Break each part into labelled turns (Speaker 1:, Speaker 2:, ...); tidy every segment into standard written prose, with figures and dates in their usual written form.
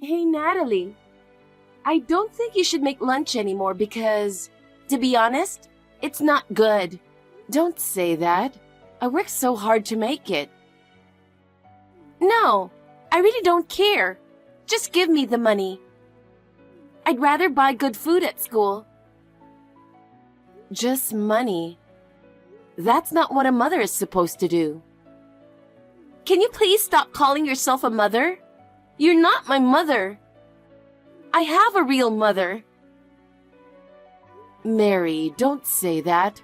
Speaker 1: Hey, Natalie, I don't think you should make lunch anymore because, to be honest, it's not good. Don't say that. I worked so hard to make it. No, I really don't care. Just give me the money. I'd rather buy good food at school. Just money. That's not what a mother is supposed to do. Can you please stop calling yourself a mother? You're not my mother. I have a real mother. Mary, don't say that.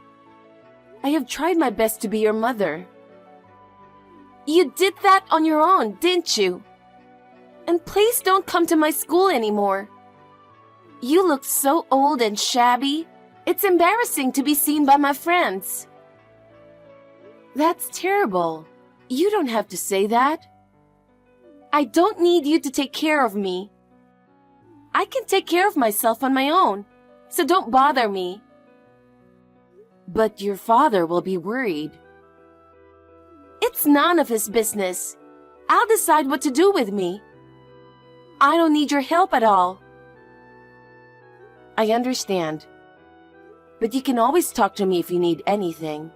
Speaker 1: I have tried my best to be your mother. You did that on your own, didn't you? And please don't come to my school anymore. You look so old and shabby. It's embarrassing to be seen by my friends. That's terrible. You don't have to say that. I don't need you to take care of me. I can take care of myself on my own, so don't bother me. But your father will be worried. It's none of his business. I'll decide what to do with me. I don't need your help at all. I understand. But you can always talk to me if you need anything.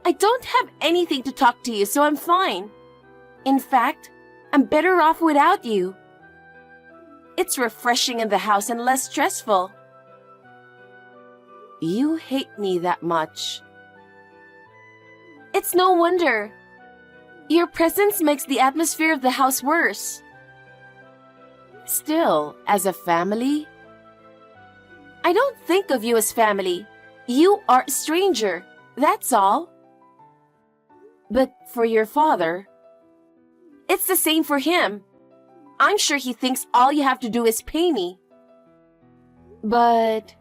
Speaker 1: I don't have anything to talk to you, so I'm fine. In fact, I'm better off without you. It's refreshing in the house and less stressful. You hate me that much. It's no wonder. Your presence makes the atmosphere of the house worse. Still, as a family, I don't think of you as family. You are a stranger, that's all. But for your father, it's the same for him. I'm sure he thinks all you have to do is pay me. But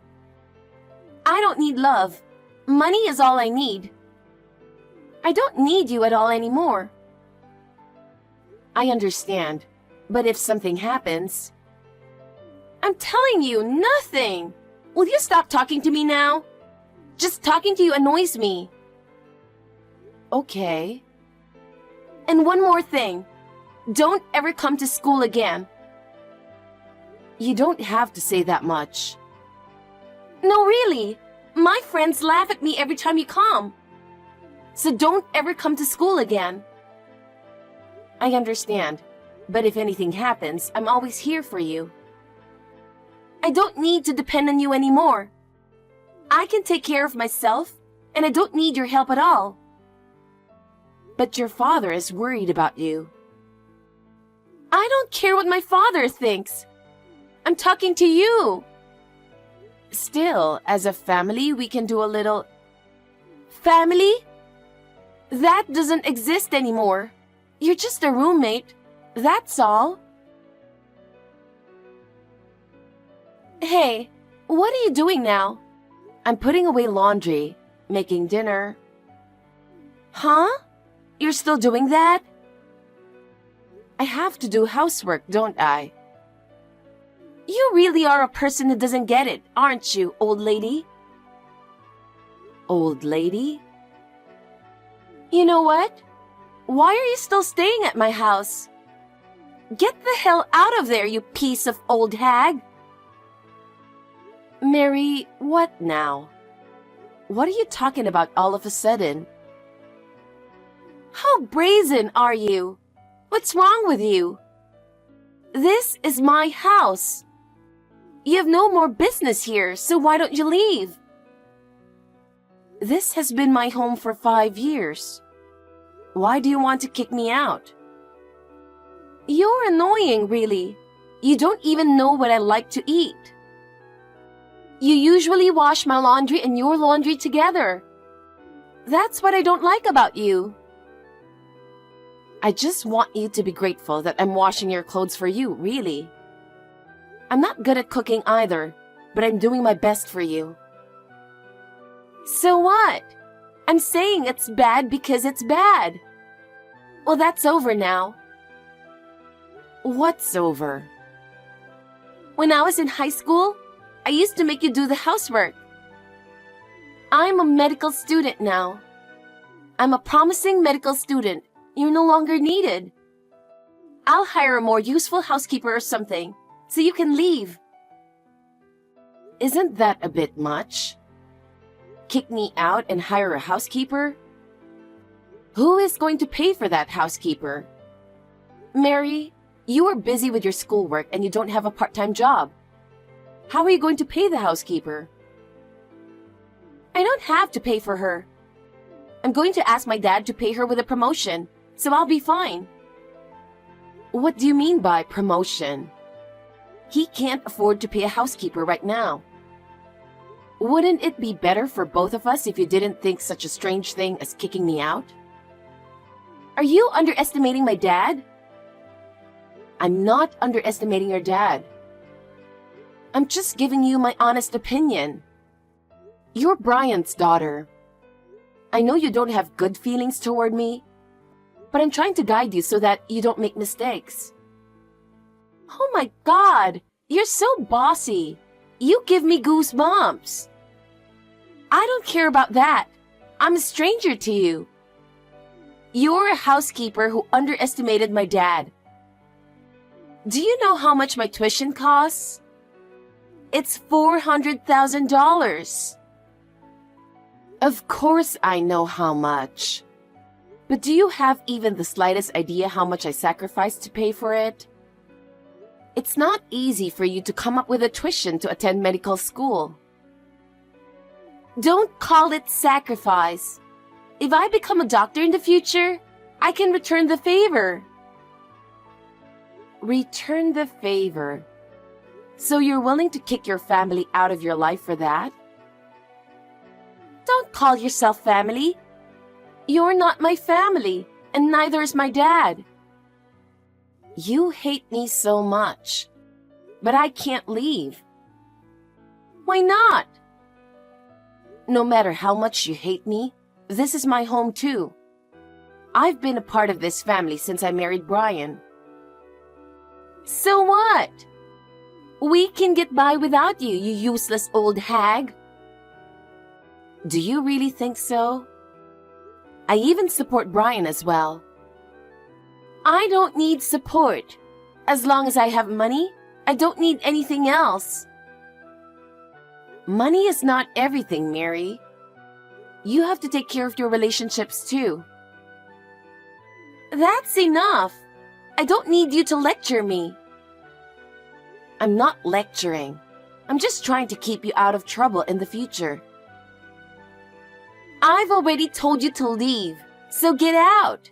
Speaker 1: I don't need love. Money is all I need. I don't need you at all anymore. I understand, but if something happens... I'm telling you, nothing! Will you stop talking to me now? Just talking to you annoys me. Okay. And one more thing. Don't ever come to school again. You don't have to say that much. No, really. My friends laugh at me every time you come. So don't ever come to school again. I understand, but if anything happens, I'm always here for you. I don't need to depend on you anymore. I can take care of myself, and I don't need your help at all. But your father is worried about you. I don't care what my father thinks. I'm talking to you. Still, as a family, we can do a little... Family? That doesn't exist anymore. You're just a roommate. That's all. Hey, what are you doing now? I'm putting away laundry, making dinner. Huh? You're still doing that? I have to do housework, don't I? You really are a person who doesn't get it, aren't you, old lady? Old lady? You know what? Why are you still staying at my house? Get the hell out of there, you piece of old hag! Mary, what now? What are you talking about all of a sudden? How brazen are you? What's wrong with you? This is my house. You have no more business here, so why don't you leave? This has been my home for 5 years. Why do you want to kick me out? You're annoying, really. You don't even know what I like to eat. You usually wash my laundry and your laundry together. That's what I don't like about you. I just want you to be grateful that I'm washing your clothes for you, really. I'm not good at cooking either, but I'm doing my best for you. So what? I'm saying it's bad because it's bad. Well, that's over now. What's over? When I was in high school, I used to make you do the housework. I'm a medical student now. I'm a promising medical student. You're no longer needed. I'll hire a more useful housekeeper or something, so you can leave. Isn't that a bit much? Kick me out and hire a housekeeper? Who is going to pay for that housekeeper? Mary, you are busy with your schoolwork and you don't have a part-time job. How are you going to pay the housekeeper? I don't have to pay for her. I'm going to ask my dad to pay her with a promotion, so I'll be fine. What do you mean by promotion? He can't afford to pay a housekeeper right now. Wouldn't it be better for both of us if you didn't think such a strange thing as kicking me out? Are you underestimating my dad? I'm not underestimating your dad. I'm just giving you my honest opinion. You're Brian's daughter. I know you don't have good feelings toward me, but I'm trying to guide you so that you don't make mistakes. Oh my God, you're so bossy. You give me goosebumps. I don't care about that. I'm a stranger to you. You're a housekeeper who underestimated my dad. Do you know how much my tuition costs? It's $400,000. Of course I know how much. But do you have even the slightest idea how much I sacrificed to pay for it? It's not easy for you to come up with a tuition to attend medical school. Don't call it sacrifice. If I become a doctor in the future, I can return the favor. Return the favor. So you're willing to kick your family out of your life for that? Don't call yourself family. You're not my family, and neither is my dad. You hate me so much, but I can't leave. Why not? No matter how much you hate me, this is my home too. I've been a part of this family since I married Brian. So what? We can get by without you, you useless old hag. Do you really think so? I even support Brian as well. I don't need support. As long as I have money, I don't need anything else. Money is not everything, Mary. You have to take care of your relationships too. That's enough. I don't need you to lecture me. I'm not lecturing. I'm just trying to keep you out of trouble in the future. I've already told you to leave, so get out.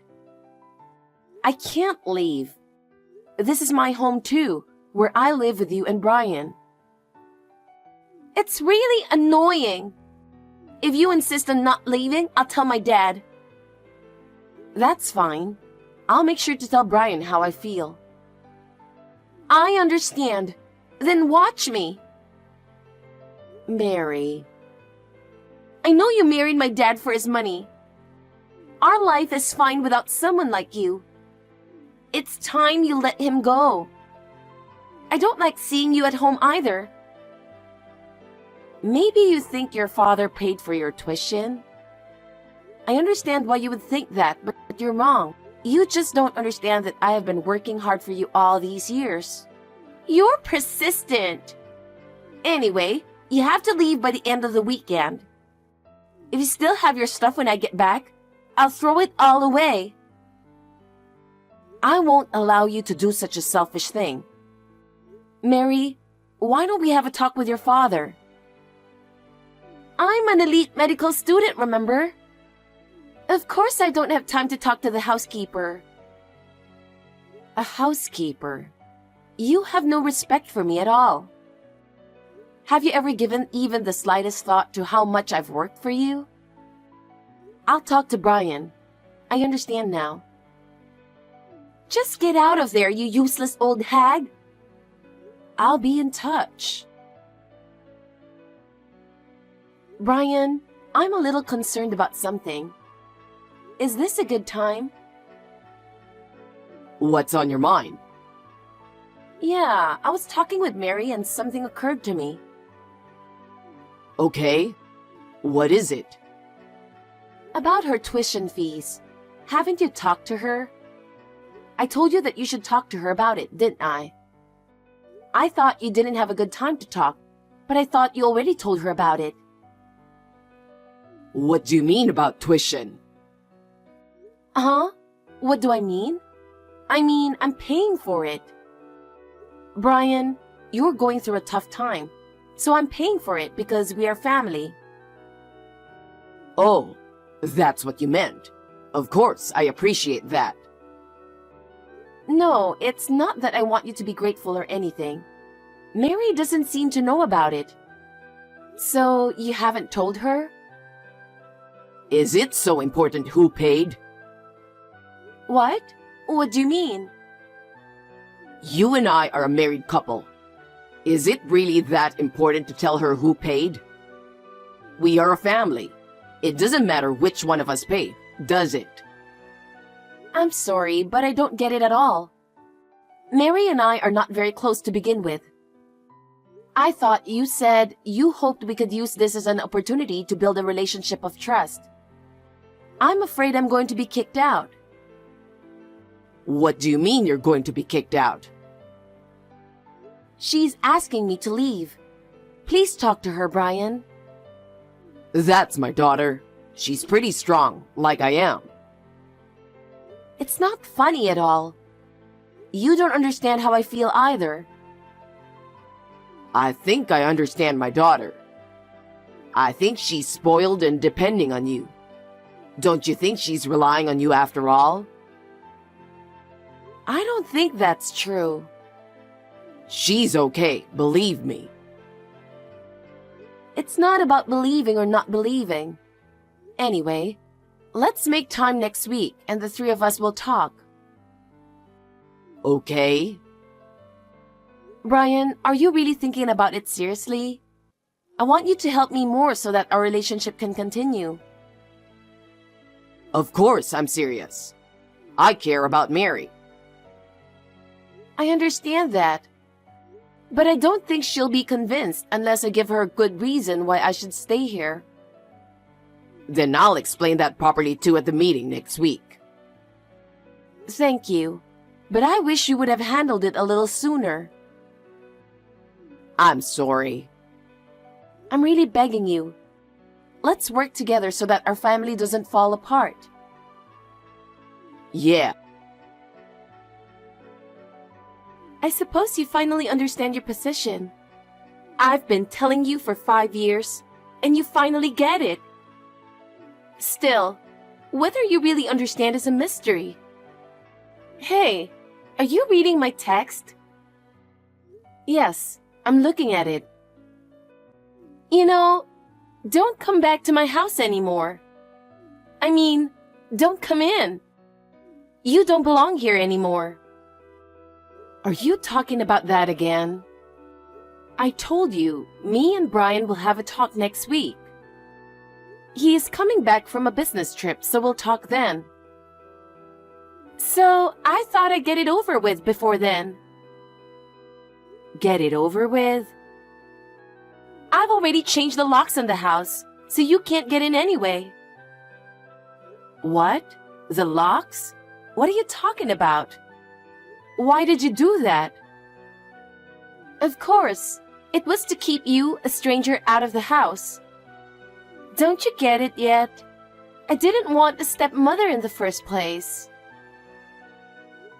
Speaker 1: I can't leave. This is my home too, where I live with you and Brian. It's really annoying. If you insist on not leaving, I'll tell my dad. That's fine. I'll make sure to tell Brian how I feel. I understand. Then watch me. Mary. I know you married my dad for his money. Our life is fine without someone like you. It's time you let him go. I don't like seeing you at home either. Maybe you think your father paid for your tuition? I understand why you would think that, but you're wrong. You just don't understand that I have been working hard for you all these years. You're persistent. Anyway, you have to leave by the end of the weekend. If you still have your stuff when I get back, I'll throw it all away. I won't allow you to do such a selfish thing. Mary, why don't we have a talk with your father? I'm an elite medical student, remember? Of course I don't have time to talk to the housekeeper. A housekeeper? You have no respect for me at all. Have you ever given even the slightest thought to how much I've worked for you? I'll talk to Brian. I understand now. Just get out of there, you useless old hag. I'll be in touch. Brian, I'm a little concerned about something. Is this a good time?
Speaker 2: What's on your mind?
Speaker 1: Yeah, I was talking with Mary and something occurred to me.
Speaker 2: Okay. What is it?
Speaker 1: About her tuition fees. Haven't you talked to her? I told you that you should talk to her about it, didn't I? I thought you didn't have a good time to talk, but I thought you already told her about it.
Speaker 2: What do you mean about tuition?
Speaker 1: Huh? What do I mean? I mean, I'm paying for it. Brian, you're going through a tough time, so I'm paying for it because we are family.
Speaker 2: Oh, that's what you meant. Of course, I appreciate that.
Speaker 1: No, it's not that I want you to be grateful or anything. Mary doesn't seem to know about it. So, you haven't told her?
Speaker 2: Is it so important who paid?
Speaker 1: What? What do you mean?
Speaker 2: You and I are a married couple. Is it really that important to tell her who paid? We are a family. It doesn't matter which one of us paid, does it?
Speaker 1: I'm sorry, but I don't get it at all. Mary and I are not very close to begin with. I thought you said you hoped we could use this as an opportunity to build a relationship of trust. I'm afraid I'm going to be kicked out.
Speaker 2: What do you mean you're going to be kicked out?
Speaker 1: She's asking me to leave. Please talk to her, Brian.
Speaker 2: That's my daughter. She's pretty strong, like I am.
Speaker 1: It's not funny at all. You don't understand how I feel either.
Speaker 2: I think I understand my daughter. I think she's spoiled and depending on you. Don't you think she's relying on you after all?
Speaker 1: I don't think that's true.
Speaker 2: She's okay, believe me.
Speaker 1: It's not about believing or not believing. Anyway, let's make time next week and the three of us will talk.
Speaker 2: Okay.
Speaker 1: Brian, are you really thinking about it seriously? I want you to help me more so that our relationship can continue.
Speaker 2: Of course I'm serious. I care about Mary.
Speaker 1: I understand that. But I don't think she'll be convinced unless I give her a good reason why I should stay here.
Speaker 2: Then I'll explain that properly too at the meeting next week.
Speaker 1: Thank you. But I wish you would have handled it a little sooner.
Speaker 2: I'm sorry.
Speaker 1: I'm really begging you. Let's work together so that our family doesn't fall apart.
Speaker 2: Yeah.
Speaker 1: I suppose you finally understand your position. I've been telling you for 5 years, and you finally get it. Still, whether you really understand is a mystery. Hey, are you reading my text? Yes, I'm looking at it. You know, don't come back to my house anymore. I mean, don't come in. You don't belong here anymore. Are you talking about that again? I told you, me and Brian will have a talk next week. He is coming back from a business trip, so we'll talk then. So, I thought I'd get it over with before then. Get it over with? I've already changed the locks in the house, so you can't get in anyway. What? The locks? What are you talking about? Why did you do that? Of course, it was to keep you, a stranger, out of the house. Don't you get it yet? I didn't want a stepmother in the first place.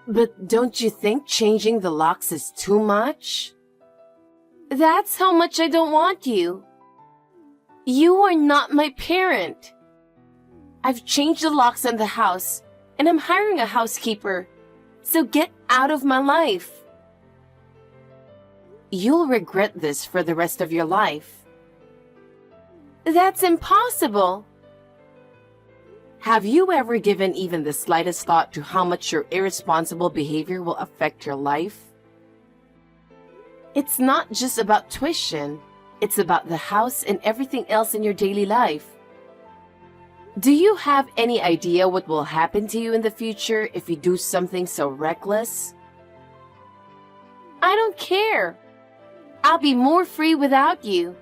Speaker 1: But don't you think changing the locks is too much? That's how much I don't want you. You are not my parent. I've changed the locks in the house, and I'm hiring a housekeeper. So get out of my life. You'll regret this for the rest of your life. That's impossible. Have you ever given even the slightest thought to how much your irresponsible behavior will affect your life? It's not just about tuition. It's about the house and everything else in your daily life. Do you have any idea what will happen to you in the future if you do something so reckless? I don't care. I'll be more free without you.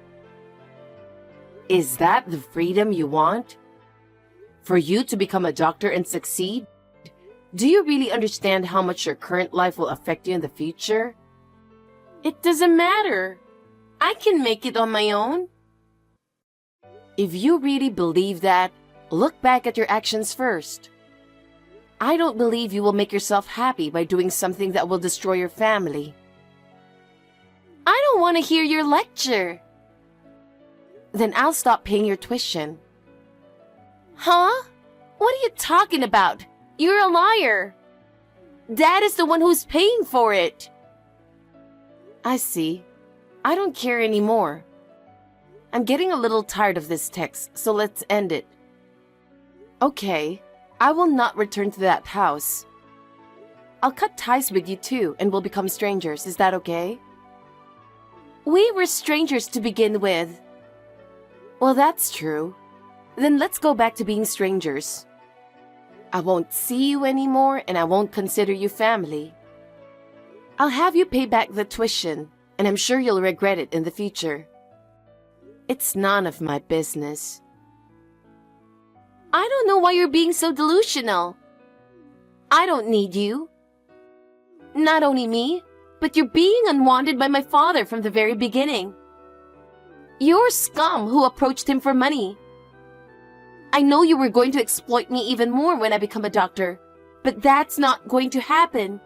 Speaker 1: Is that the freedom you want? For you to become a doctor and succeed?
Speaker 2: Do you really understand how much your current life will affect you in the future?
Speaker 1: It doesn't matter. I can make it on my own.
Speaker 2: If you really believe that, look back at your actions first. I don't believe you will make yourself happy by doing something that will destroy your family.
Speaker 1: I don't want to hear your lecture.
Speaker 2: Then I'll stop paying your tuition.
Speaker 1: Huh? What are you talking about? You're a liar. Dad is the one who's paying for it.
Speaker 2: I see. I don't care anymore. I'm getting a little tired of this text, so let's end it. Okay, I will not return to that house. I'll cut ties with you too, and we'll become strangers. Is that okay?
Speaker 1: We were strangers to begin with.
Speaker 2: Well, that's true. Then let's go back to being strangers. I won't see you anymore, and I won't consider you family. I'll have you pay back the tuition, and I'm sure you'll regret it in the future. It's none of my business.
Speaker 1: I don't know why you're being so delusional. I don't need you. Not only me, but you're being unwanted by my father from the very beginning. You're scum who approached him for money. I know you were going to exploit me even more when I become a doctor, but that's not going to happen.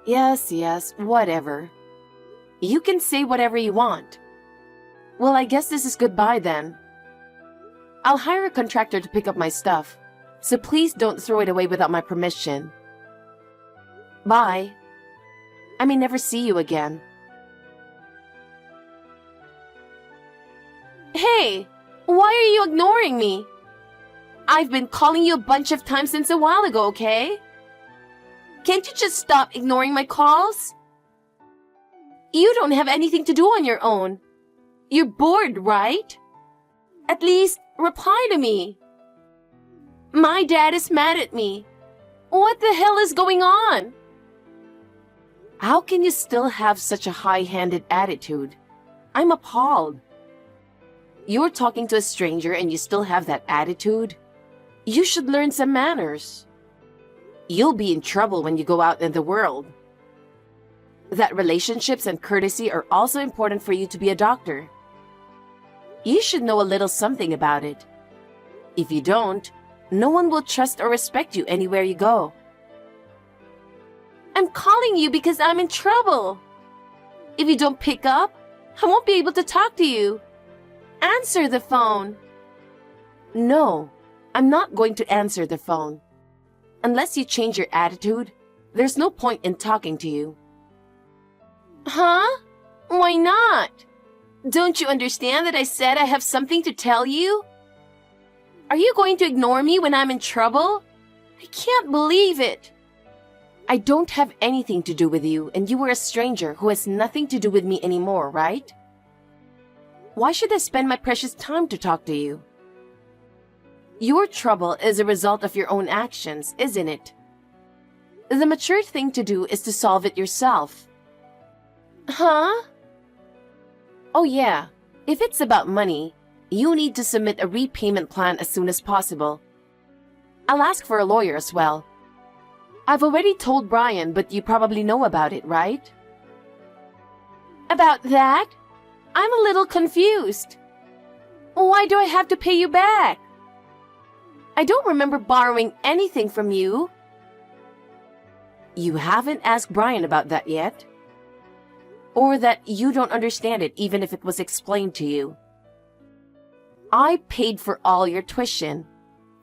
Speaker 2: Yes, whatever. You can say whatever you want. Well, I guess this is goodbye then. I'll hire a contractor to pick up my stuff, so please don't throw it away without my permission. Bye. I may never see you again.
Speaker 1: Hey, why are you ignoring me? I've been calling you a bunch of times since a while ago, okay? Can't you just stop ignoring my calls? You don't have anything to do on your own. You're bored, right? At least reply to me. My dad is mad at me. What the hell is going on?
Speaker 2: How can you still have such a high-handed attitude? I'm appalled. You're talking to a stranger and you still have that attitude? You should learn some manners. You'll be in trouble when you go out in the world. That relationships and courtesy are also important for you to be a doctor. You should know a little something about it. If you don't, no one will trust or respect you anywhere you go.
Speaker 1: I'm calling you because I'm in trouble. If you don't pick up, I won't be able to talk to you. Answer the phone.
Speaker 2: No, I'm not going to answer the phone. Unless you change your attitude, there's no point in talking to you.
Speaker 1: Huh? Why not? Don't you understand that I said I have something to tell you? Are you going to ignore me when I'm in trouble? I can't believe it.
Speaker 2: I don't have anything to do with you, and you are a stranger who has nothing to do with me anymore, right? Why should I spend my precious time to talk to you? Your trouble is a result of your own actions, isn't it? The mature thing to do is to solve it yourself.
Speaker 1: Huh?
Speaker 2: Oh yeah, if it's about money, you need to submit a repayment plan as soon as possible. I'll ask for a lawyer as well. I've already told Brian, but you probably know about it, right?
Speaker 1: About that? I'm a little confused. Why do I have to pay you back? I don't remember borrowing anything from you.
Speaker 2: You haven't asked Brian about that yet? Or that you don't understand it even if it was explained to you? I paid for all your tuition,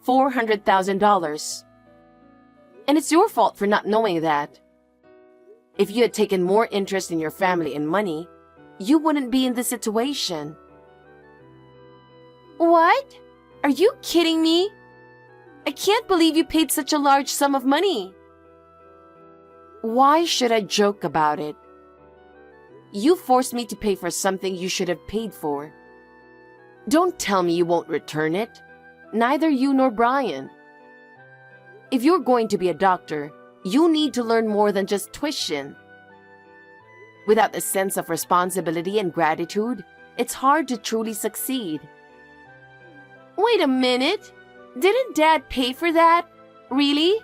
Speaker 2: $400,000. And it's your fault for not knowing that. If you had taken more interest in your family and money, you wouldn't be in this situation.
Speaker 1: What? Are you kidding me? I can't believe you paid such a large sum of money.
Speaker 2: Why should I joke about it? You forced me to pay for something you should have paid for. Don't tell me you won't return it. Neither you nor Brian. If you're going to be a doctor, you need to learn more than just tuition. Without a sense of responsibility and gratitude, it's hard to truly succeed.
Speaker 1: Wait a minute. Didn't Dad pay for that? Really?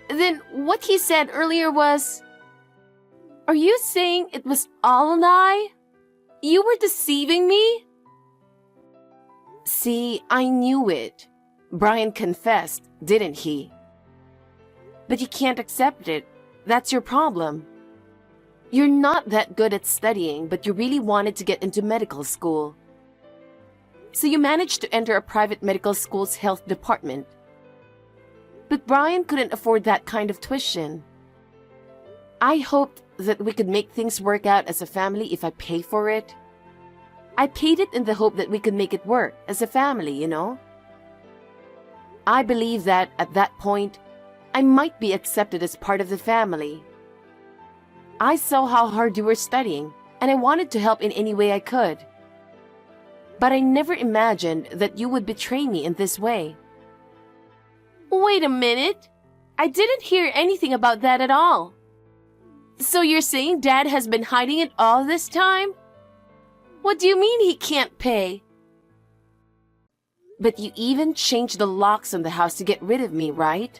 Speaker 1: Then what he said earlier was... Are you saying it was all a lie? You were deceiving me?
Speaker 2: See, I knew it. Brian confessed, didn't he? But you can't accept it. That's your problem. You're not that good at studying, but you really wanted to get into medical school. So you managed to enter a private medical school's health department. But Brian couldn't afford that kind of tuition. I hoped that we could make things work out as a family if I pay for it. I paid it in the hope that we could make it work as a family, you know? I believe that at that point, I might be accepted as part of the family. I saw how hard you were studying, and I wanted to help in any way I could. But I never imagined that you would betray me in this way.
Speaker 1: Wait a minute. I didn't hear anything about that at all. So you're saying Dad has been hiding it all this time? What do you mean he can't pay?
Speaker 2: But you even changed the locks on the house to get rid of me, right?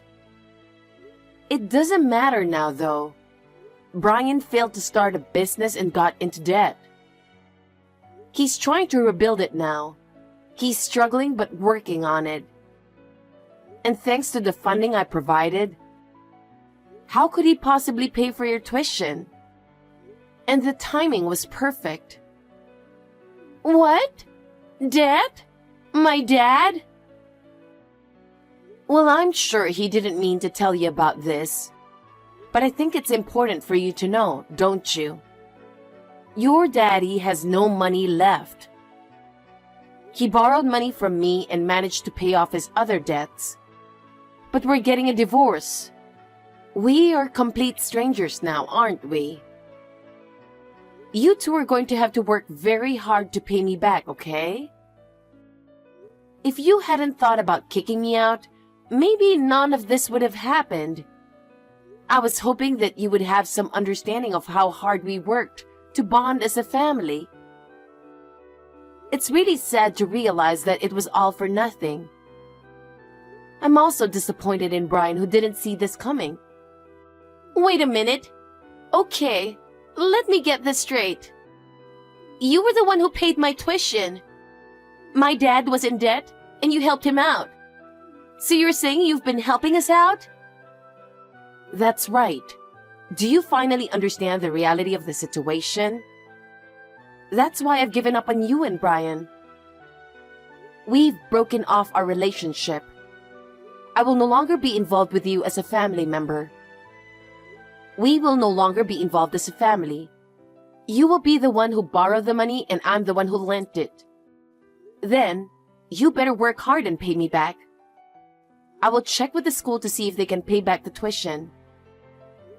Speaker 2: It doesn't matter now, though. Brian failed to start a business and got into debt. He's trying to rebuild it now. He's struggling but working on it. And thanks to the funding I provided, how could he possibly pay for your tuition? And the timing was perfect.
Speaker 1: What? Dad? My dad?
Speaker 2: Well, I'm sure he didn't mean to tell you about this. But I think it's important for you to know, don't you? Your daddy has no money left. He borrowed money from me and managed to pay off his other debts. But we're getting a divorce. We are complete strangers now, aren't we? You two are going to have to work very hard to pay me back, okay? If you hadn't thought about kicking me out, maybe none of this would have happened. I was hoping that you would have some understanding of how hard we worked to bond as a family. It's really sad to realize that it was all for nothing. I'm also disappointed in Brian, who didn't see this coming.
Speaker 1: Wait a minute. Okay, let me get this straight. You were the one who paid my tuition. My dad was in debt, and you helped him out. So you're saying you've been helping us out?
Speaker 2: That's right. Do you finally understand the reality of the situation? That's why I've given up on you and Brian. We've broken off our relationship. I will no longer be involved with you as a family member. We will no longer be involved as a family. You will be the one who borrowed the money and I'm the one who lent it. Then, you better work hard and pay me back. I will check with the school to see if they can pay back the tuition.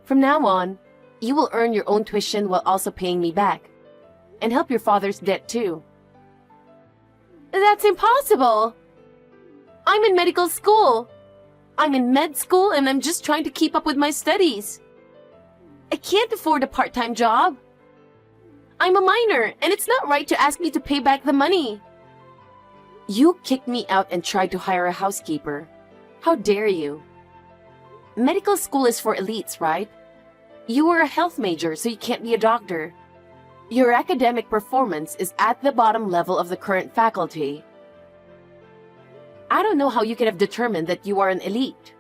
Speaker 2: From now on, you will earn your own tuition while also paying me back. And help your father's debt too.
Speaker 1: That's impossible. I'm in medical school. I'm in med school and I'm just trying to keep up with my studies. I can't afford a part-time job. I'm a minor and it's not right to ask me to pay back the money.
Speaker 2: You kicked me out and tried to hire a housekeeper. How dare you? Medical school is for elites, right? You are a health major, so you can't be a doctor. Your academic performance is at the bottom level of the current faculty. I don't know how you could have determined that you are an elite.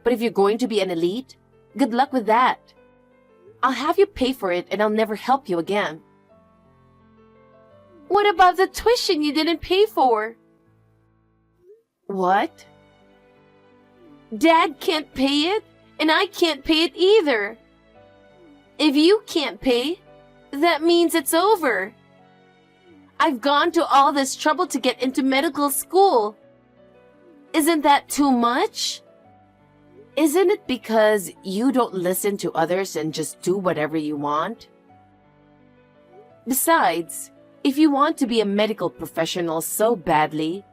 Speaker 2: But if you're going to be an elite, good luck with that. I'll have you pay for it and I'll never help you again.
Speaker 1: What about the tuition you didn't pay for?
Speaker 2: What?
Speaker 1: Dad can't pay it, and I can't pay it either. If you can't pay, that means it's over. I've gone to all this trouble to get into medical school. Isn't that too much?
Speaker 2: Isn't it because you don't listen to others and just do whatever you want? Besides, if you want to be a medical professional so badly,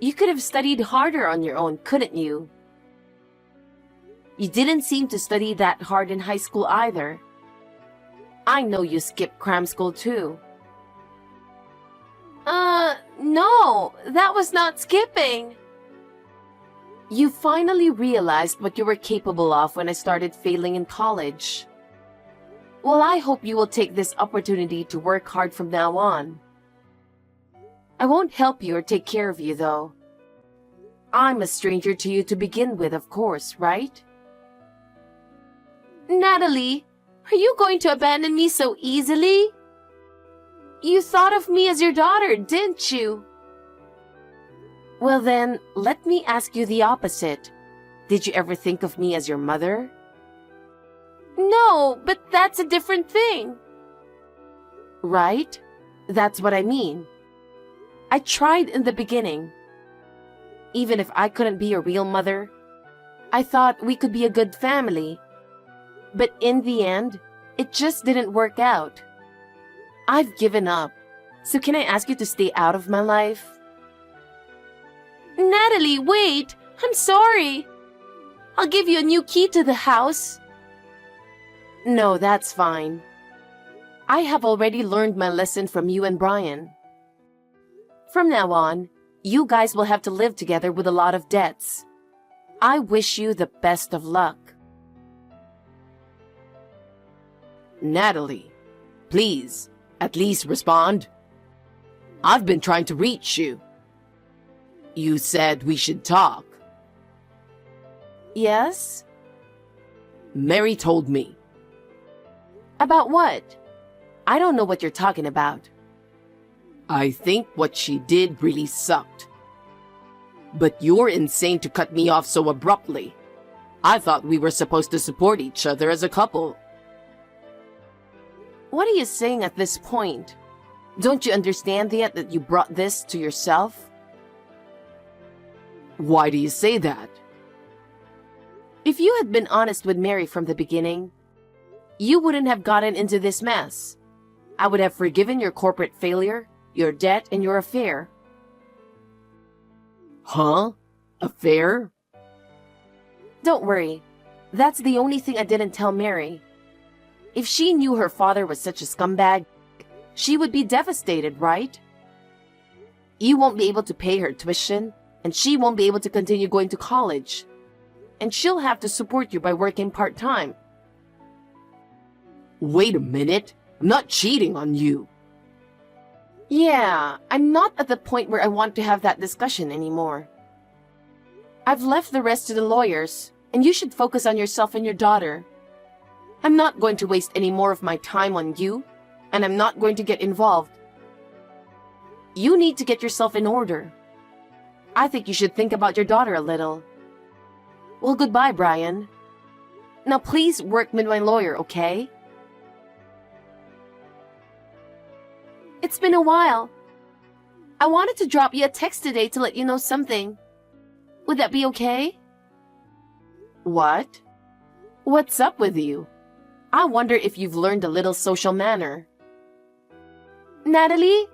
Speaker 2: you could have studied harder on your own, couldn't you? You didn't seem to study that hard in high school either. I know you skipped cram school too.
Speaker 1: No, that was not skipping. You finally realized what you were capable of when I started failing in college. Well, I hope you will take this opportunity to work hard from now on. I won't help you or take care of you, though. I'm a stranger to you to begin with, of course, right? Natalie, are you going to abandon me so easily? You thought of me as your daughter, didn't you? Well then, let me ask you the opposite. Did you ever think of me as your mother? No, but that's a different thing. Right? That's what I mean. I tried in the beginning. Even if I couldn't be a real mother, I thought we could be a good family. But in the end, it just didn't work out. I've given up. So can I ask you to stay out of my life? Natalie, wait! I'm sorry! I'll give you a new key to the house. No, that's fine. I have already learned my lesson from you and Brian. From now on, you guys will have to live together with a lot of debts. I wish you the best of luck.
Speaker 2: Natalie, please, at least respond. I've been trying to reach you. You said we should talk.
Speaker 1: Yes?
Speaker 2: Mary told me.
Speaker 1: About what? I don't know what you're talking about.
Speaker 2: I think what she did really sucked. But you're insane to cut me off so abruptly. I thought we were supposed to support each other as a couple.
Speaker 1: What are you saying at this point? Don't you understand yet that you brought this to yourself?
Speaker 2: Why do you say that?
Speaker 1: If you had been honest with Mary from the beginning, you wouldn't have gotten into this mess. I would have forgiven your corporate failure, your debt, and your affair.
Speaker 2: Huh? Affair?
Speaker 1: Don't worry. That's the only thing I didn't tell Mary. If she knew her father was such a scumbag, she would be devastated, right? You won't be able to pay her tuition, and she won't be able to continue going to college. And she'll have to support you by working part-time.
Speaker 2: Wait a minute. I'm not cheating on you.
Speaker 1: Yeah, I'm not at the point where I want to have that discussion anymore. I've left the rest to the lawyers, and you should focus on yourself and your daughter. I'm not going to waste any more of my time on you, and I'm not going to get involved. You need to get yourself in order. I think you should think about your daughter a little. Well, goodbye, Brian. Now please work with my lawyer, okay? It's been a while. I wanted to drop you a text today to let you know something. Would that be okay?
Speaker 2: What?
Speaker 1: What's up with you? I wonder if you've learned a little social manner. Natalie,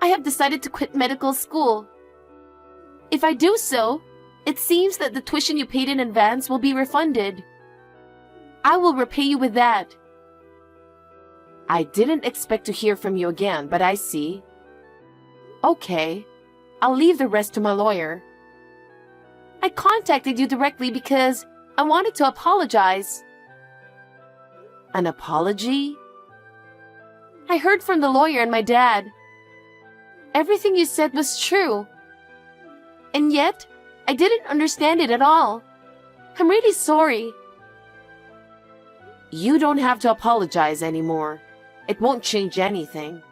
Speaker 1: I have decided to quit medical school. If I do so, it seems that the tuition you paid in advance will be refunded. I will repay you with that. I didn't expect to hear from you again, but I see. Okay, I'll leave the rest to my lawyer. I contacted you directly because I wanted to apologize. An apology? I heard from the lawyer and my dad. Everything you said was true. And yet, I didn't understand it at all. I'm really sorry. You don't have to apologize anymore. It won't change anything.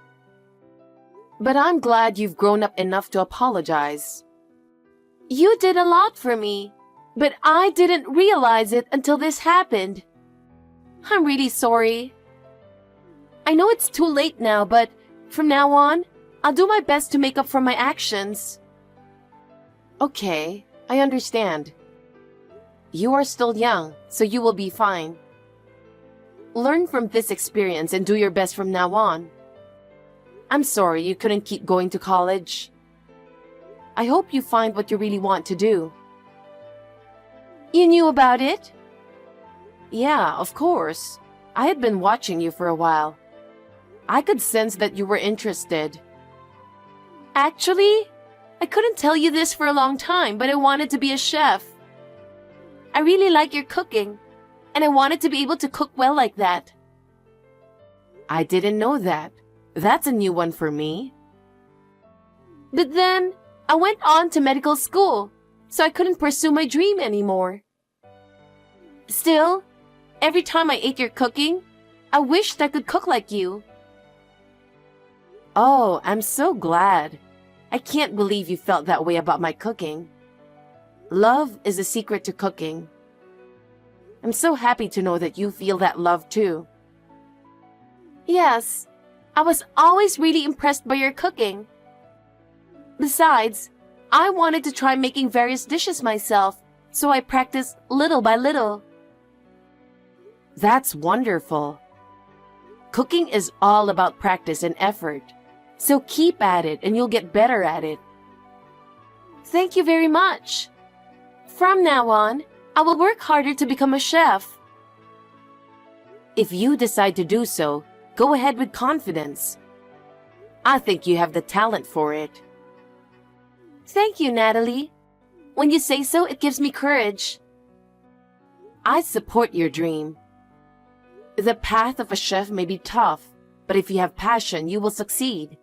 Speaker 1: But I'm glad you've grown up enough to apologize. You did a lot for me, but I didn't realize it until this happened. I'm really sorry. I know it's too late now, but from now on, I'll do my best to make up for my actions. Okay, I understand. You are still young, so you will be fine. Learn from this experience and do your best from now on. I'm sorry you couldn't keep going to college. I hope you find what you really want to do. You knew about it? Yeah, of course. I had been watching you for a while. I could sense that you were interested. Actually, I couldn't tell you this for a long time, but I wanted to be a chef. I really like your cooking, and I wanted to be able to cook well like that.
Speaker 2: I didn't know that. That's a new one for me.
Speaker 1: But then, I went on to medical school, so I couldn't pursue my dream anymore. Still, every time I ate your cooking, I wished I could cook like you.
Speaker 2: Oh, I'm so glad. I can't believe you felt that way about my cooking. Love is the secret to cooking. I'm so happy to know that you feel that love too.
Speaker 1: Yes, I was always really impressed by your cooking. Besides, I wanted to try making various dishes myself, so I practiced little by little.
Speaker 2: That's wonderful. Cooking is all about practice and effort. So keep at it and you'll get better at it.
Speaker 1: Thank you very much. From now on, I will work harder to become a chef.
Speaker 2: If you decide to do so, go ahead with confidence. I think you have the talent for it.
Speaker 1: Thank you, Natalie. When you say so, it gives me courage.
Speaker 2: I support your dream. The path of a chef may be tough, but if you have passion, you will succeed.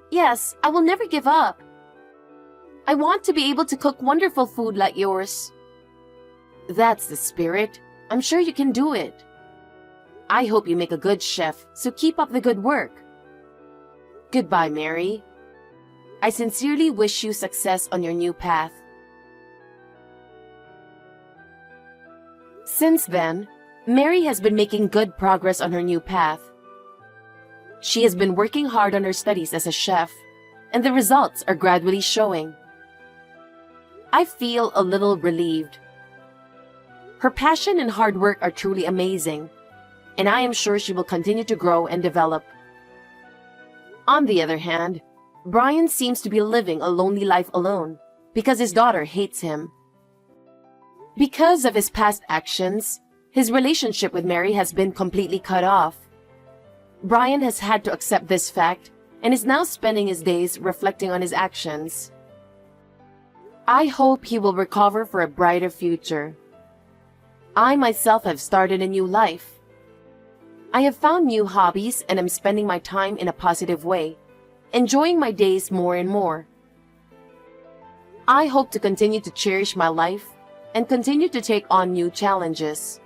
Speaker 1: Yes, I will never give up. I want to be able to cook wonderful food like yours.
Speaker 2: That's the spirit. I'm sure you can do it. I hope you make a good chef, so keep up the good work. Goodbye, Mary. I sincerely wish you success on your new path. Since then, Mary has been making good progress on her new path. She has been working hard on her studies as a chef, and the results are gradually showing. I feel a little relieved. Her passion and hard work are truly amazing, and I am sure she will continue to grow and develop. On the other hand, Brian seems to be living a lonely life alone because his daughter hates him. Because of his past actions, his relationship with Mary has been completely cut off. Brian has had to accept this fact and is now spending his days reflecting on his actions. I hope he will recover for a brighter future. I myself have started a new life. I have found new hobbies and am spending my time in a positive way, enjoying my days more and more. I hope to continue to cherish my life and continue to take on new challenges.